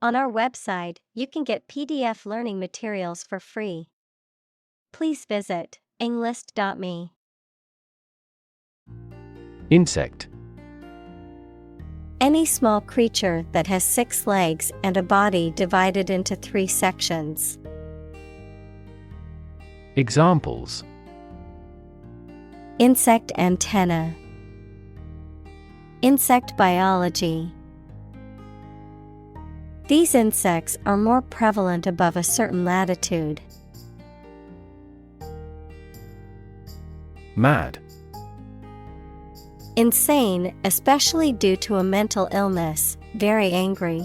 On our website, you can get PDF learning materials for free. Please visit englist.me. Insect. Any small creature that has 6 legs and a body divided into 3 sections. Examples: Insect antenna. Insect biology. These insects are more prevalent above a certain latitude. Mad. Insane, especially due to a mental illness, very angry.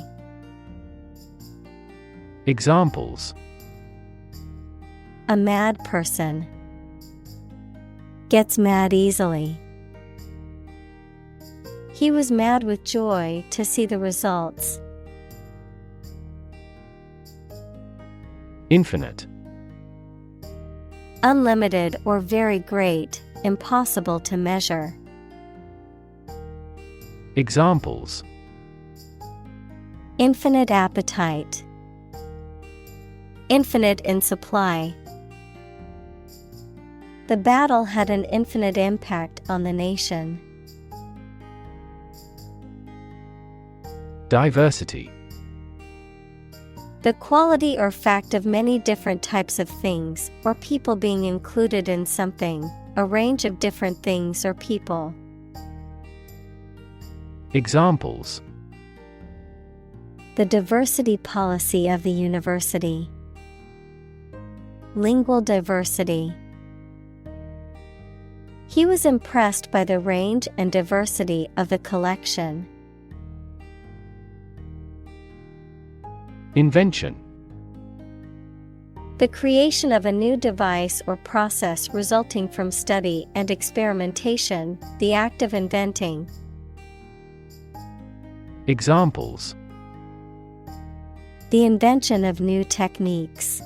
Examples: A mad person. Gets mad easily. He was mad with joy to see the results. Infinite. Unlimited or very great, impossible to measure. Examples: Infinite appetite. Infinite in supply. The battle had an infinite impact on the nation. Diversity. The quality or fact of many different types of things or people being included in something, a range of different things or people. Examples: The diversity policy of the university. Lingual diversity. He was impressed by the range and diversity of the collection. Invention. The creation of a new device or process resulting from study and experimentation, the act of inventing. Examples: The invention of new techniques.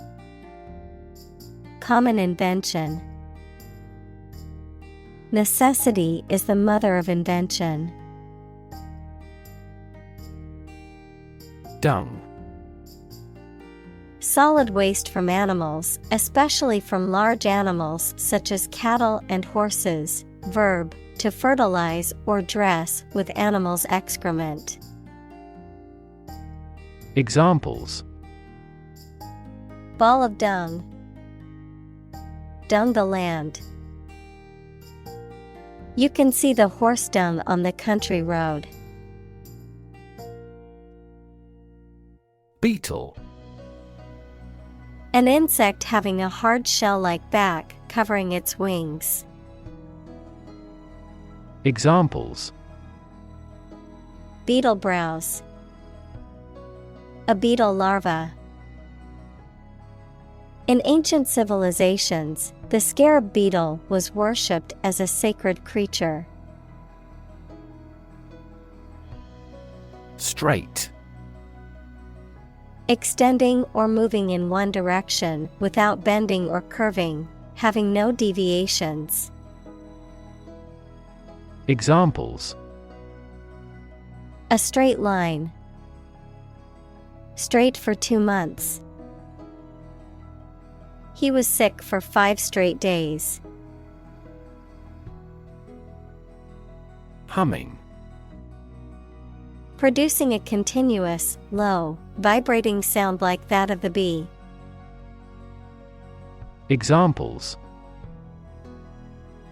Common invention. Necessity is the mother of invention. Dung. Solid waste from animals, especially from large animals such as cattle and horses. Verb, to fertilize or dress with animals' excrement. Examples: Ball of dung. Dung the land. You can see the horse dung on the country road. Beetle. An insect having a hard shell-like back covering its wings. Examples: Beetle browse. A beetle larva. In ancient civilizations, the scarab beetle was worshipped as a sacred creature. Straight. Extending or moving in one direction without bending or curving, having no deviations. Examples: A straight line. Straight for 2 months. He was sick for 5 straight days. Humming. Producing a continuous, low, vibrating sound like that of the bee. Examples: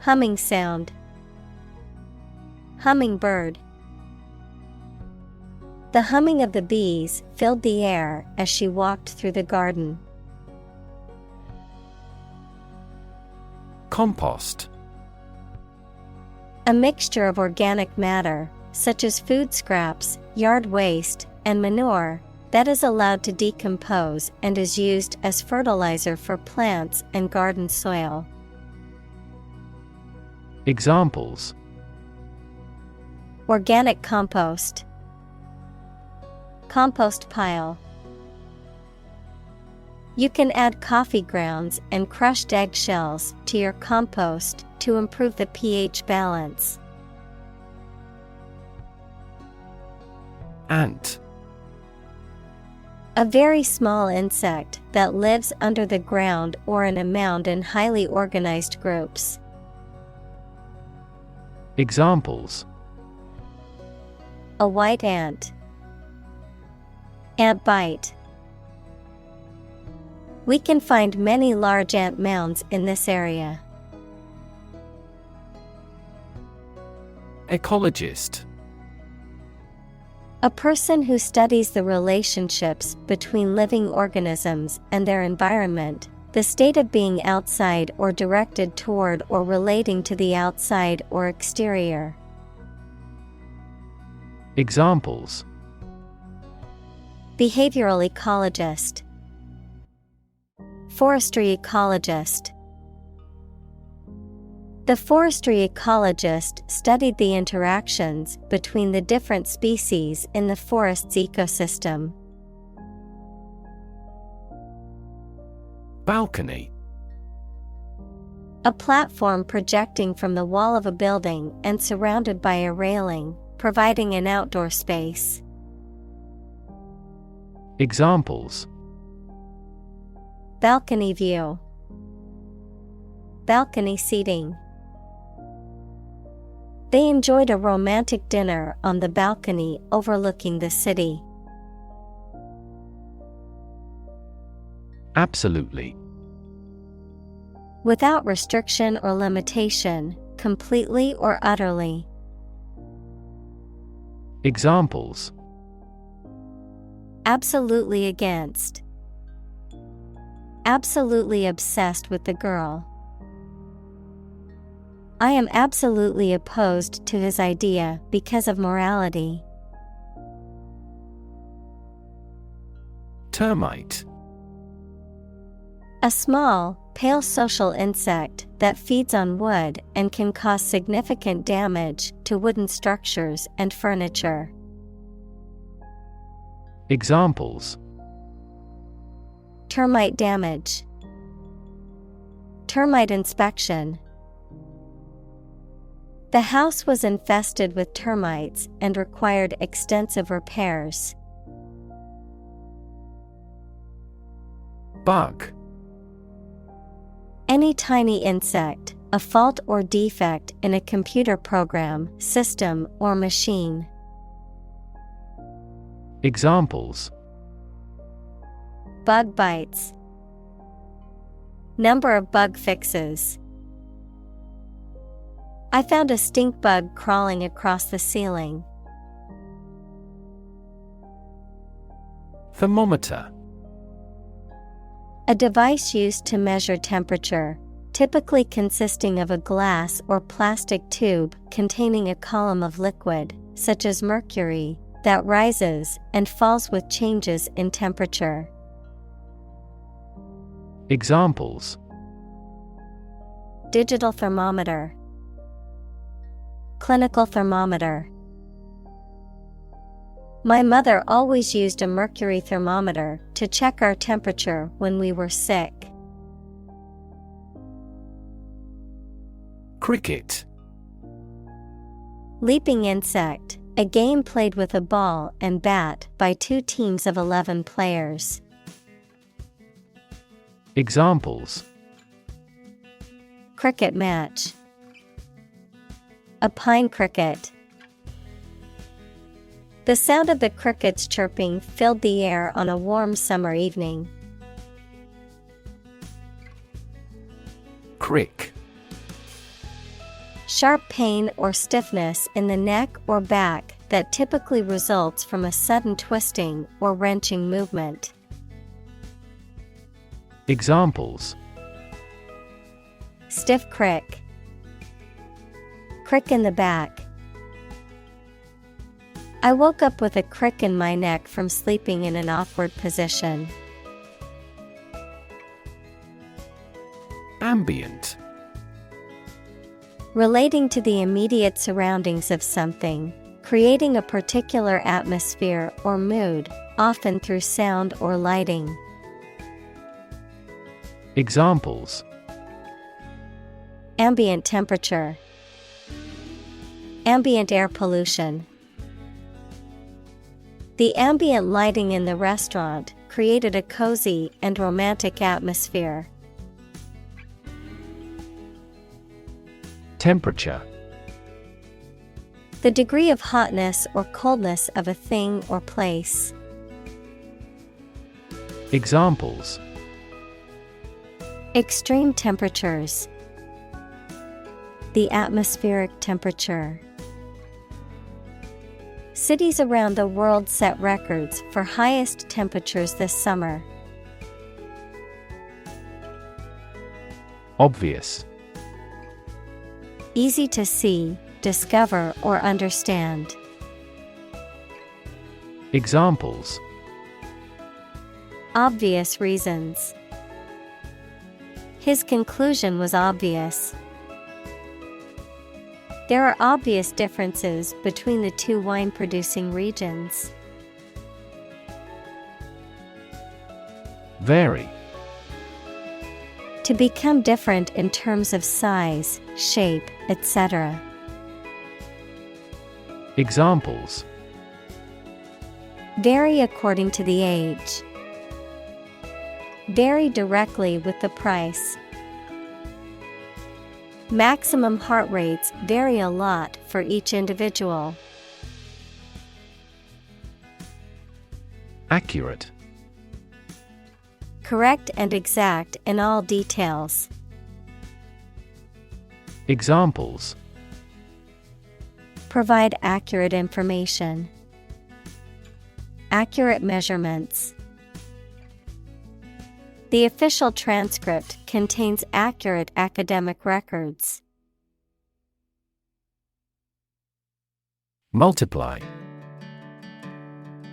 Humming sound. Hummingbird. The humming of the bees filled the air as she walked through the garden. Compost. A mixture of organic matter, such as food scraps, yard waste, and manure, that is allowed to decompose and is used as fertilizer for plants and garden soil. Examples: Organic compost. Compost pile. You can add coffee grounds and crushed eggshells to your compost to improve the pH balance. Ant. A very small insect that lives under the ground or in a mound in highly organized groups. Examples: A white ant. Ant bite. We can find many large ant mounds in this area. Ecologist. A person who studies the relationships between living organisms and their environment, the state of being outside or directed toward or relating to the outside or exterior. Examples: Behavioral ecologist. Forestry ecologist. The forestry ecologist studied the interactions between the different species in the forest's ecosystem. Balcony. A platform projecting from the wall of a building and surrounded by a railing, providing an outdoor space. Examples: Balcony view. Balcony seating. They enjoyed a romantic dinner on the balcony overlooking the city. Absolutely. Without restriction or limitation, completely or utterly. Examples: Absolutely against. Absolutely obsessed with the girl. I am absolutely opposed to his idea because of morality. Termite. A small, pale social insect that feeds on wood and can cause significant damage to wooden structures and furniture. Examples: Termite damage. Termite inspection. The house was infested with termites and required extensive repairs. Bug. Any tiny insect, a fault or defect in a computer program, system, or machine. Examples: Bug bites. Number of bug fixes. I found a stink bug crawling across the ceiling. Thermometer. A device used to measure temperature, typically consisting of a glass or plastic tube containing a column of liquid, such as mercury, that rises and falls with changes in temperature. Examples: Digital thermometer. Clinical thermometer. My mother always used a mercury thermometer to check our temperature when we were sick. Cricket. Leaping insect, a game played with a ball and bat by two teams of 11 players. Examples: Cricket match. A pine cricket. The sound of the crickets chirping filled the air on a warm summer evening. Crick. Sharp pain or stiffness in the neck or back that typically results from a sudden twisting or wrenching movement. Examples: Stiff crick. Crick in the back. I woke up with a crick in my neck from sleeping in an awkward position. Ambient. Relating to the immediate surroundings of something, creating a particular atmosphere or mood, often through sound or lighting. Examples: Ambient temperature. Ambient air pollution. The ambient lighting in the restaurant created a cozy and romantic atmosphere. Temperature. The degree of hotness or coldness of a thing or place. Examples: Extreme temperatures. The atmospheric temperature. Cities around the world set records for highest temperatures this summer. Obvious. Easy to see, discover, or understand. Examples: Obvious reasons. His conclusion was obvious. There are obvious differences between the two wine-producing regions. Vary. To become different in terms of size, shape, etc. Examples: Vary according to the age. Vary directly with the price. Maximum heart rates vary a lot for each individual. Accurate. Correct and exact in all details. Examples: Provide accurate information. Accurate measurements. The official transcript contains accurate academic records. Multiply.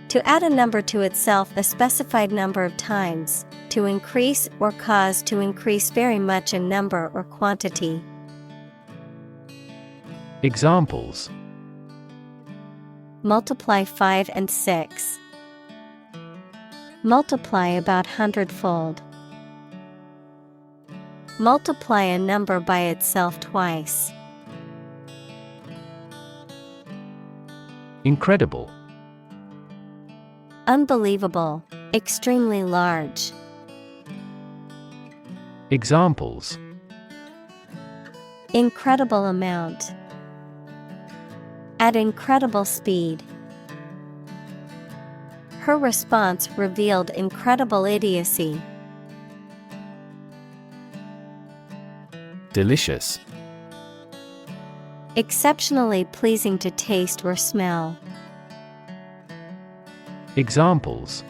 To add a number to itself a specified number of times, to increase or cause to increase very much in number or quantity. Examples: Multiply 5 and 6. Multiply about 100-fold. Multiply a number by itself twice. Incredible. Unbelievable, extremely large. Examples: Incredible amount. At incredible speed. Her response revealed incredible idiocy. Delicious. Exceptionally pleasing to taste or smell. Examples: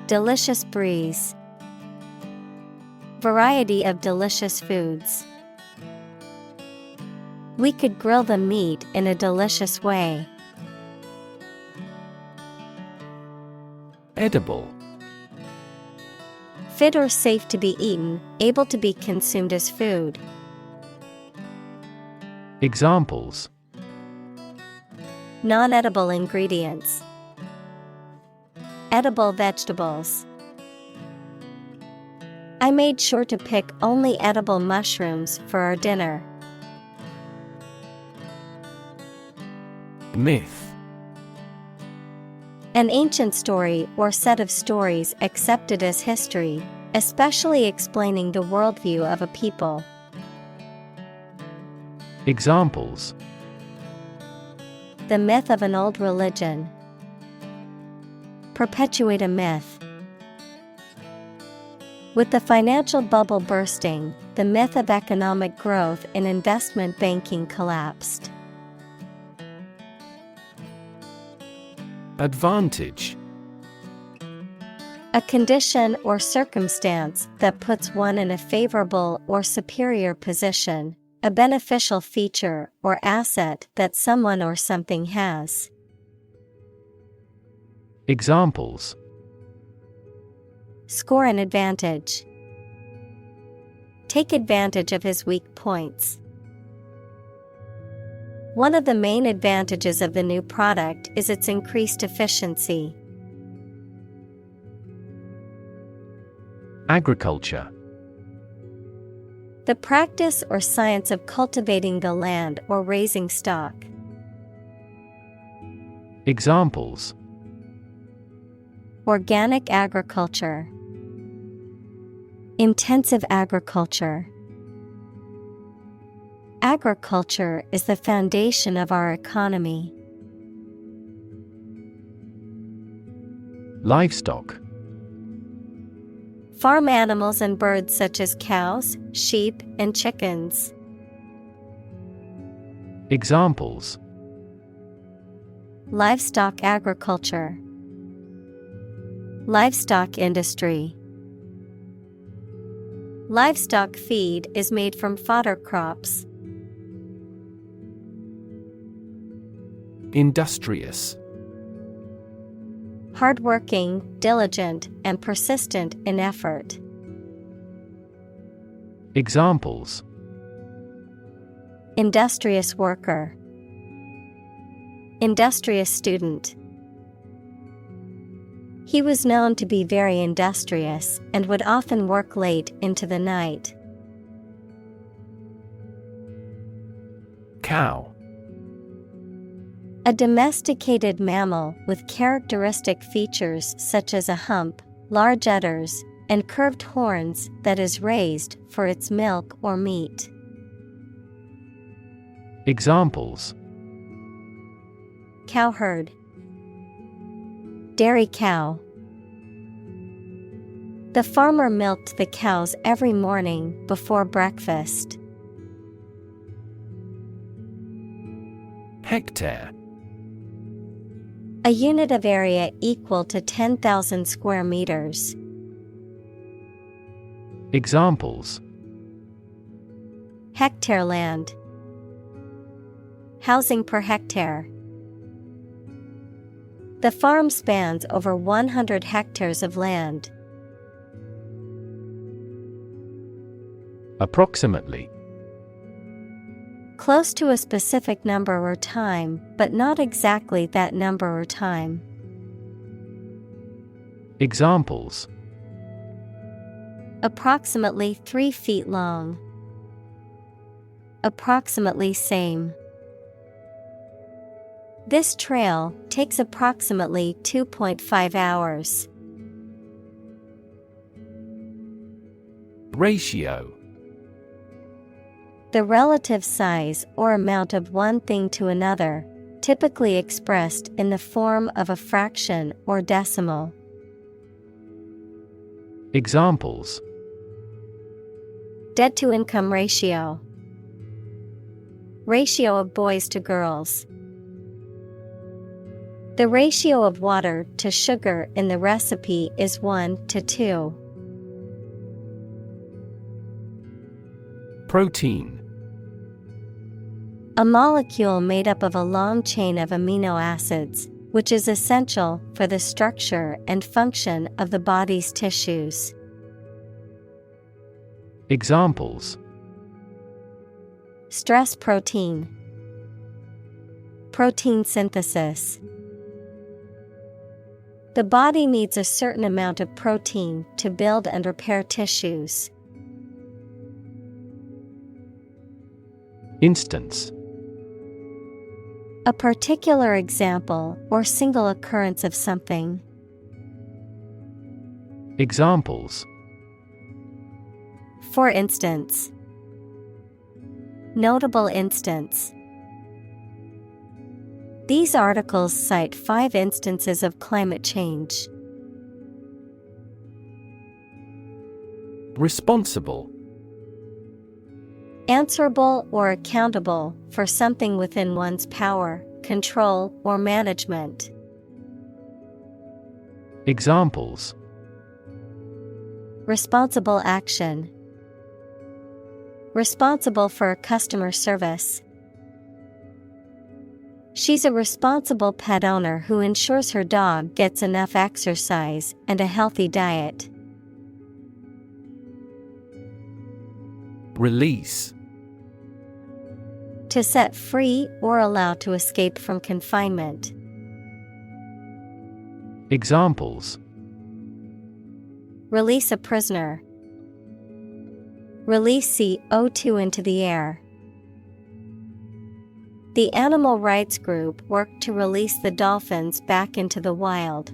Delicious breeze. Variety of delicious foods. We could grill the meat in a delicious way. Edible. Fit or safe to be eaten, able to be consumed as food. Examples: Non-edible ingredients. Edible vegetables. I made sure to pick only edible mushrooms for our dinner. Myth. An ancient story or set of stories accepted as history, especially explaining the worldview of a people. Examples: The myth of an old religion. Perpetuate a myth. With the financial bubble bursting, the myth of economic growth in investment banking collapsed. Advantage. A condition or circumstance that puts one in a favorable or superior position, a beneficial feature or asset that someone or something has. Examples: Score an advantage. Take advantage of his weak points. One of the main advantages of the new product is its increased efficiency. Agriculture. The practice or science of cultivating the land or raising stock. Organic agriculture. Intensive agriculture. Agriculture is the foundation of our economy. Livestock. Farm animals and birds such as cows, sheep, and chickens. Examples: Livestock agriculture. Livestock industry. Livestock feed is made from fodder crops. Industrious. Hardworking, diligent, and persistent in effort. Examples: Industrious worker. Industrious student. He was known to be very industrious and would often work late into the night. Cow. A domesticated mammal with characteristic features such as a hump, large udders, and curved horns that is raised for its milk or meat. Examples: Cowherd. Dairy cow. The farmer milked the cows every morning before breakfast. Hectare. A unit of area equal to 10,000 square meters. Examples: Hectare land. Housing per hectare. The farm spans over 100 hectares of land. Approximately. Close to a specific number or time, but not exactly that number or time. Examples: Approximately 3 feet long. Approximately same. This trail takes approximately 2.5 hours. Ratio. The relative size or amount of one thing to another, typically expressed in the form of a fraction or decimal. Examples: Debt-to-income ratio. Ratio of boys to girls. The ratio of water to sugar in the recipe is 1:2. Protein. A molecule made up of a long chain of amino acids, which is essential for the structure and function of the body's tissues. Examples: Stress protein. Protein synthesis. The body needs a certain amount of protein to build and repair tissues. Instance. A particular example or single occurrence of something. Examples: For instance. Notable instance. These articles cite 5 instances of climate change. Responsible. Answerable or accountable for something within one's power, control, or management. Examples: Responsible action. Responsible for customer service. She's a responsible pet owner who ensures her dog gets enough exercise and a healthy diet. Release. To set free or allow to escape from confinement. Examples: Release a prisoner. Release CO2 into the air. The animal rights group worked to release the dolphins back into the wild.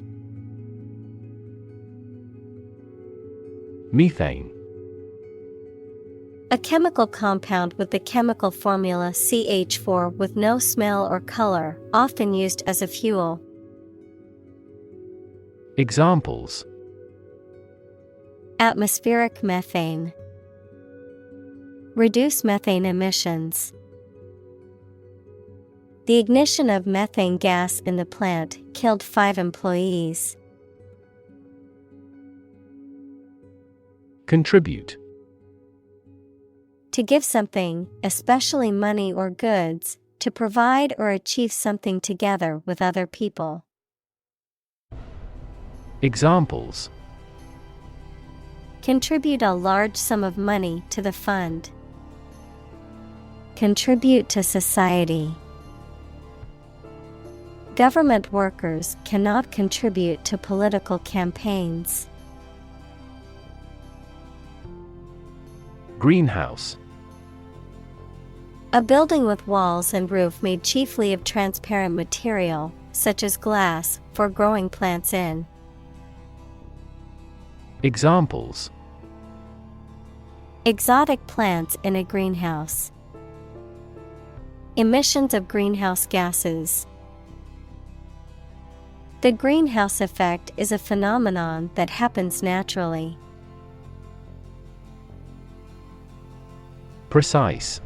Methane. A chemical compound with the chemical formula CH4 with no smell or color, often used as a fuel. Examples: Atmospheric methane. Reduce methane emissions. The ignition of methane gas in the plant killed 5 employees. Contribute. To give something, especially money or goods, to provide or achieve something together with other people. Examples: Contribute a large sum of money to the fund. Contribute to society. Government workers cannot contribute to political campaigns. Greenhouse. A building with walls and roof made chiefly of transparent material, such as glass, for growing plants in. Examples: Exotic plants in a greenhouse. Emissions of greenhouse gases. The greenhouse effect is a phenomenon that happens naturally. Precise.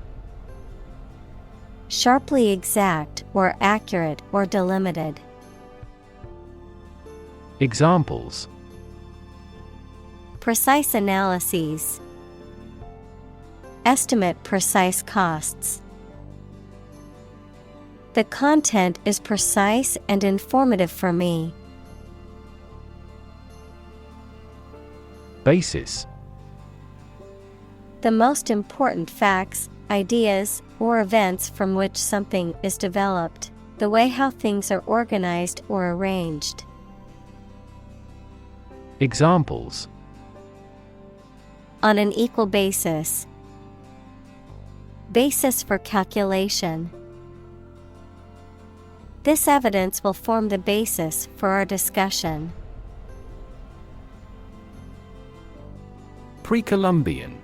Sharply exact or accurate or delimited. Examples: Precise analyses. Estimate precise costs. The content is precise and informative for me. Basis. The most important facts, ideas, or events from which something is developed, the way how things are organized or arranged. Examples: On an equal basis. Basis for calculation. This evidence will form the basis for our discussion. Pre-Columbian.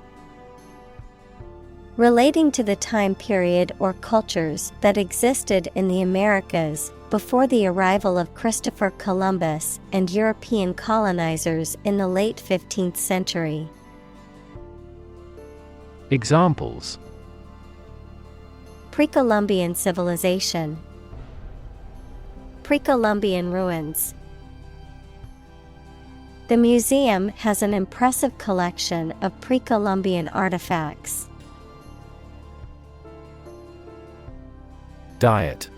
Relating to the time period or cultures that existed in the Americas before the arrival of Christopher Columbus and European colonizers in the late 15th century. Examples: Pre-Columbian civilization. Pre-Columbian ruins. The museum has an impressive collection of pre-Columbian artifacts. Diet.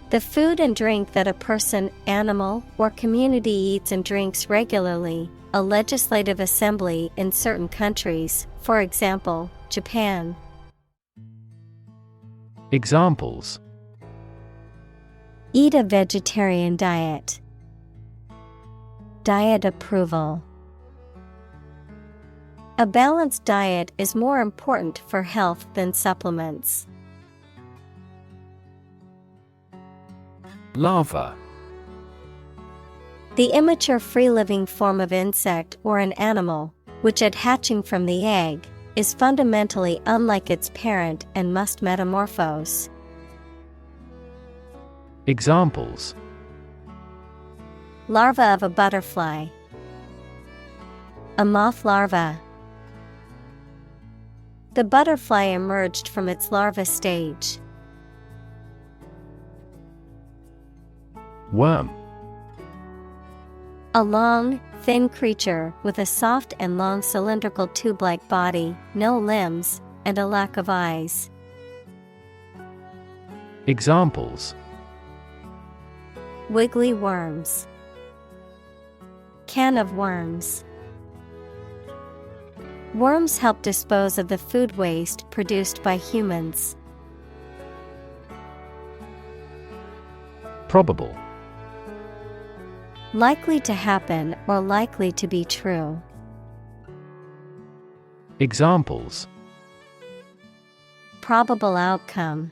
The food and drink that a person, animal, or community eats and drinks regularly, a legislative assembly in certain countries, for example, Japan. Examples: Eat a vegetarian diet. Diet approval. A balanced diet is more important for health than supplements. Larva. The immature free-living form of insect or an animal, which at hatching from the egg, is fundamentally unlike its parent and must metamorphose. Examples: Larva of a butterfly. A moth larva. The butterfly emerged from its larva stage. Worm. A long, thin creature with a soft and long cylindrical tube-like body, no limbs, and a lack of eyes. Examples: Wiggly worms. Can of worms. Worms help dispose of the food waste produced by humans. Probable. Likely to happen or likely to be true. Examples: Probable outcome.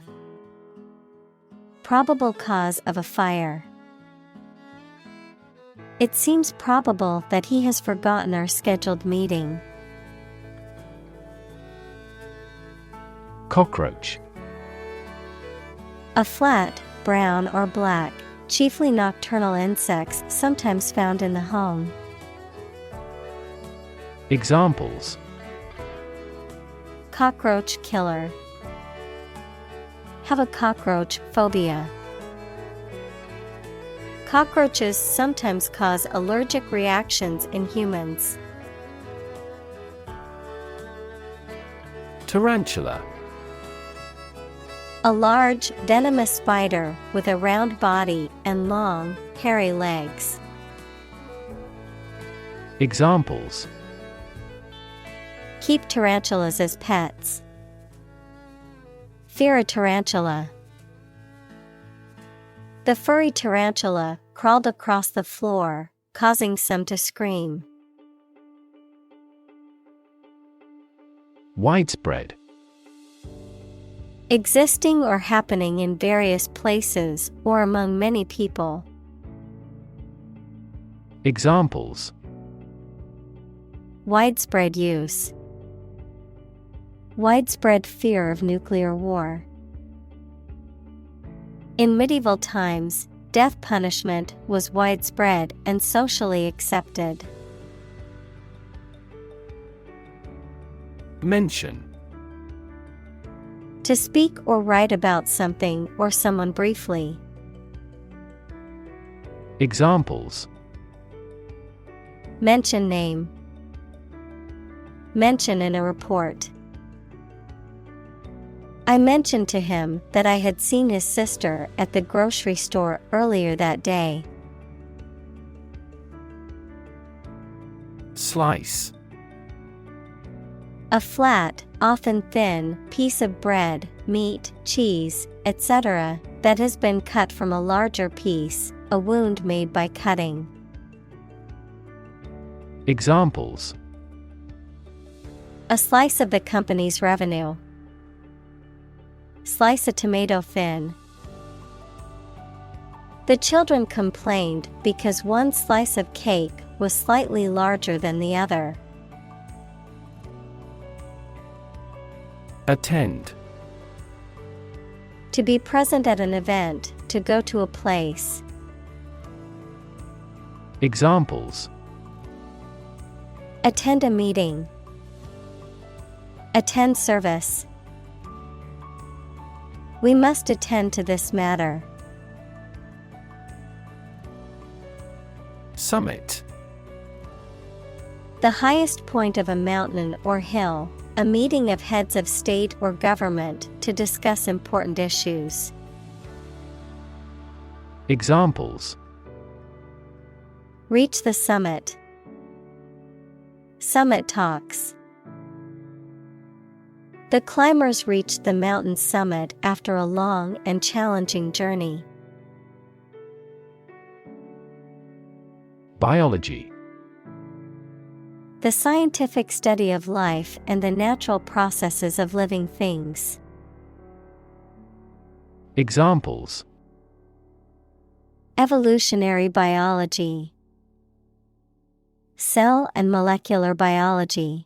Probable cause of a fire. It seems probable that he has forgotten our scheduled meeting. Cockroach. A flat, brown or black, chiefly nocturnal insects sometimes found in the home. Examples: Cockroach killer. Have a cockroach phobia. Cockroaches sometimes cause allergic reactions in humans. Tarantula. A large, venomous spider with a round body and long, hairy legs. Examples: Keep tarantulas as pets. Fear a tarantula. The furry tarantula crawled across the floor, causing some to scream. Widespread. Existing or happening in various places or among many people. Examples: Widespread use. Widespread fear of nuclear war. In medieval times, death punishment was widespread and socially accepted. Mention. To speak or write about something or someone briefly. Examples: Mention name. Mention in a report. I mentioned to him that I had seen his sister at the grocery store earlier that day. Slice. A flat, often thin, piece of bread, meat, cheese, etc., that has been cut from a larger piece, a wound made by cutting. Examples: A slice of the company's revenue. Slice a tomato thin. The children complained because one slice of cake was slightly larger than the other. Attend. To be present at an event, to go to a place. Examples: Attend a meeting. Attend service. We must attend to this matter. Summit. The highest point of a mountain or hill, a meeting of heads of state or government to discuss important issues. Examples: Reach the summit. Summit talks. The climbers reached the mountain summit after a long and challenging journey. Biology. The scientific study of life and the natural processes of living things. Examples: Evolutionary biology. Cell and molecular biology.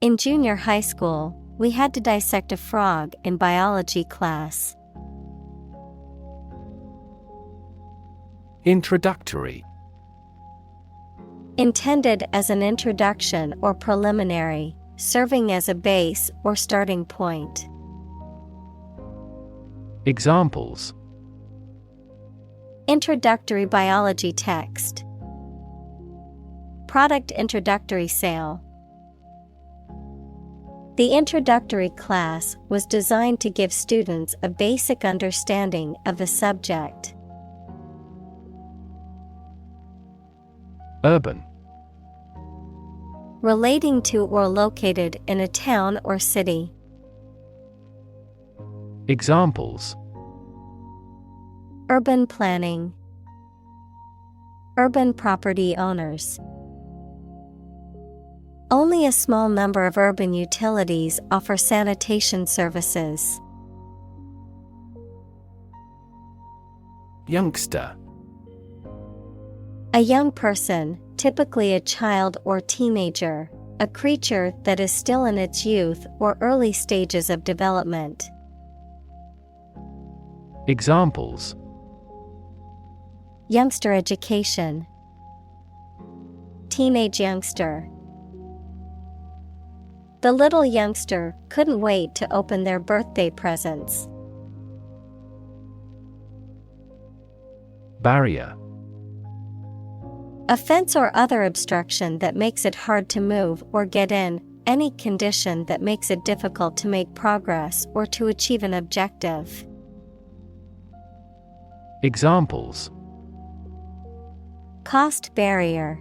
In junior high school, we had to dissect a frog in biology class. Introductory. Intended as an introduction or preliminary, serving as a base or starting point. Examples: Introductory biology text. Product introductory sale. The introductory class was designed to give students a basic understanding of the subject. Urban. Relating to or located in a town or city. Examples: Urban planning. Urban property owners. Only a small number of urban utilities offer sanitation services. Youngster. A young person, typically a child or teenager, a creature that is still in its youth or early stages of development. Examples: Youngster education. Teenage youngster. The little youngster couldn't wait to open their birthday presents. Barrier. A fence or other obstruction that makes it hard to move or get in, any condition that makes it difficult to make progress or to achieve an objective. Examples: Cost barrier.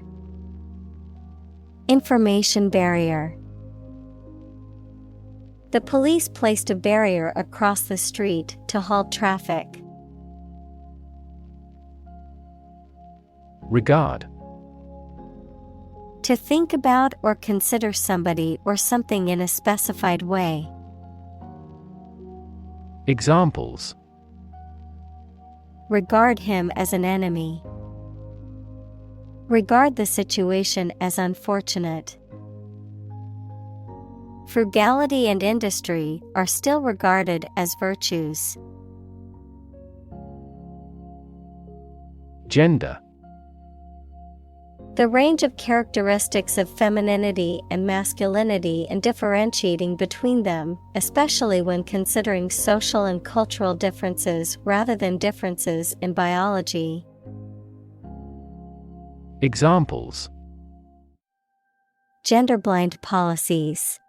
Information barrier. The police placed a barrier across the street to halt traffic. Regard. To think about or consider somebody or something in a specified way. Examples: Regard him as an enemy. Regard the situation as unfortunate. Frugality and industry are still regarded as virtues. Gender. The range of characteristics of femininity and masculinity and differentiating between them, especially when considering social and cultural differences rather than differences in biology. Examples: Gender-blind policies.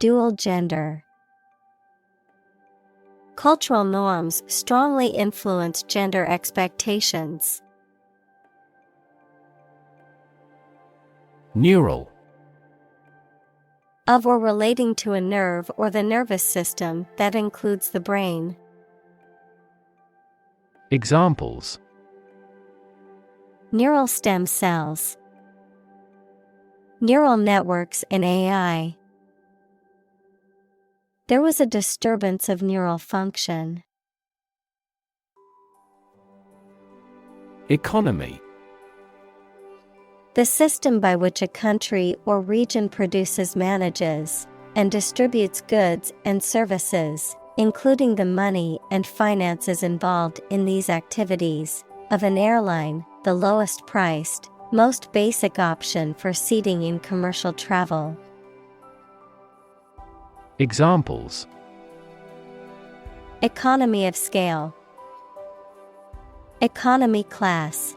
Dual gender. Cultural norms strongly influence gender expectations. Neural. Of or relating to a nerve or the nervous system that includes the brain. Examples: Neural stem cells. Neural networks in AI. There was a disturbance of neural function. Economy. The system by which a country or region produces, manages, and distributes goods and services, including the money and finances involved in these activities, of an airline, the lowest priced, most basic option for seating in commercial travel. Examples: Economy of scale. Economy class.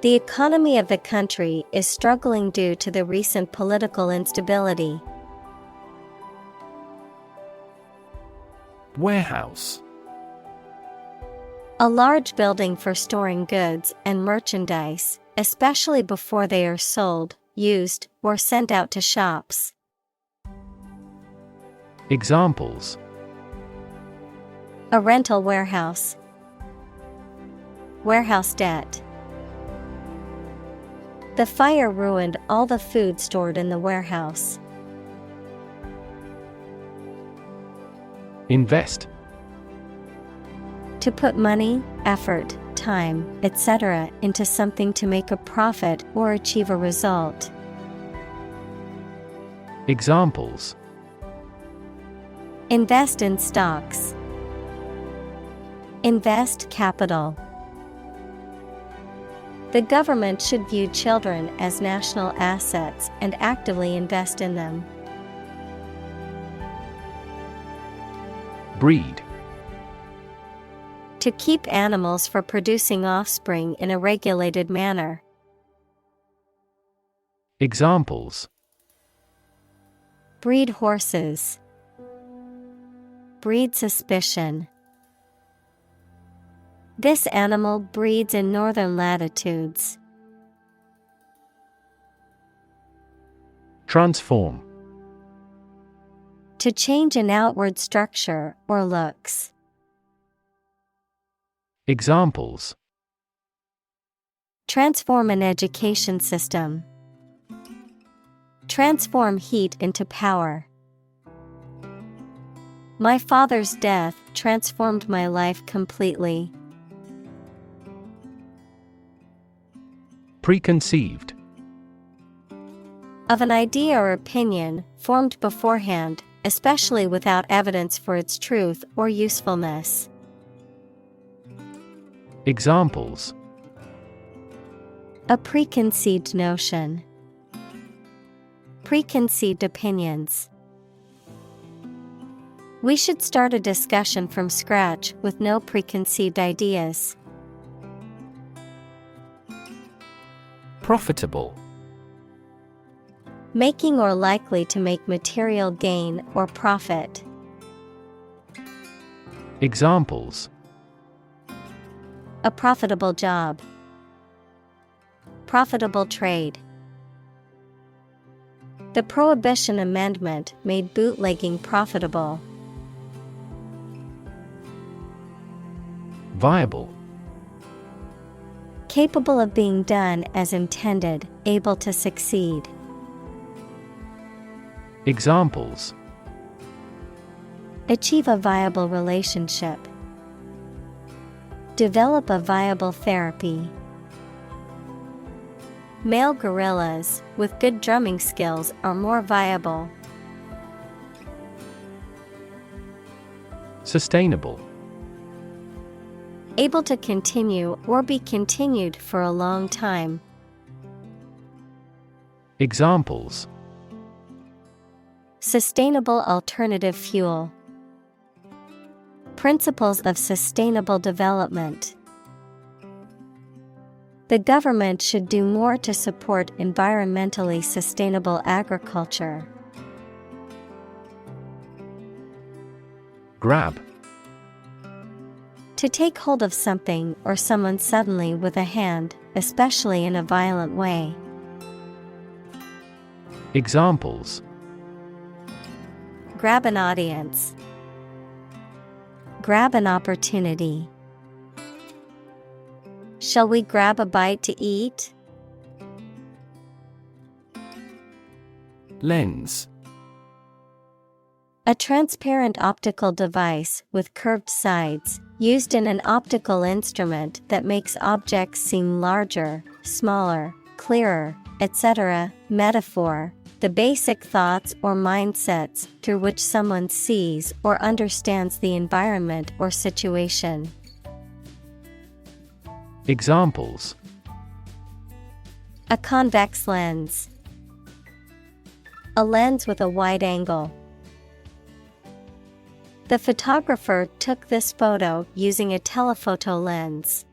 The economy of the country is struggling due to the recent political instability. Warehouse. A large building for storing goods and merchandise, especially before they are sold, used, or sent out to shops. Examples: A rental warehouse. Warehouse debt. The fire ruined all the food stored in the warehouse. Invest. To put money, effort, time, etc. into something to make a profit or achieve a result. Examples: Invest in stocks. Invest capital. The government should view children as national assets and actively invest in them. Breed. To keep animals for producing offspring in a regulated manner. Examples: Breed horses. Breed suspicion. This animal breeds in northern latitudes. Transform. To change an outward structure or looks. Examples: Transform an education system. Transform heat into power. My father's death transformed my life completely. Preconceived. Of an idea or opinion, formed beforehand, especially without evidence for its truth or usefulness. Examples: A preconceived notion. Preconceived opinions. We should start a discussion from scratch with no preconceived ideas. Profitable. Making or likely to make material gain or profit. Examples: A profitable job. Profitable trade. The Prohibition Amendment made bootlegging profitable. Viable. Capable of being done as intended, able to succeed. Examples: Achieve a viable relationship. Develop a viable therapy. Male gorillas with good drumming skills are more viable. Sustainable. Able to continue or be continued for a long time. Examples: Sustainable alternative fuel. Principles of sustainable development. The government should do more to support environmentally sustainable agriculture. Grab. To take hold of something or someone suddenly with a hand, especially in a violent way. Examples: Grab an audience. Grab an opportunity. Shall we grab a bite to eat? Lens. A transparent optical device with curved sides, used in an optical instrument that makes objects seem larger, smaller, clearer, etc. Metaphor: the basic thoughts or mindsets through which someone sees or understands the environment or situation. Examples: A convex lens. A lens with a wide angle. The photographer took this photo using a telephoto lens.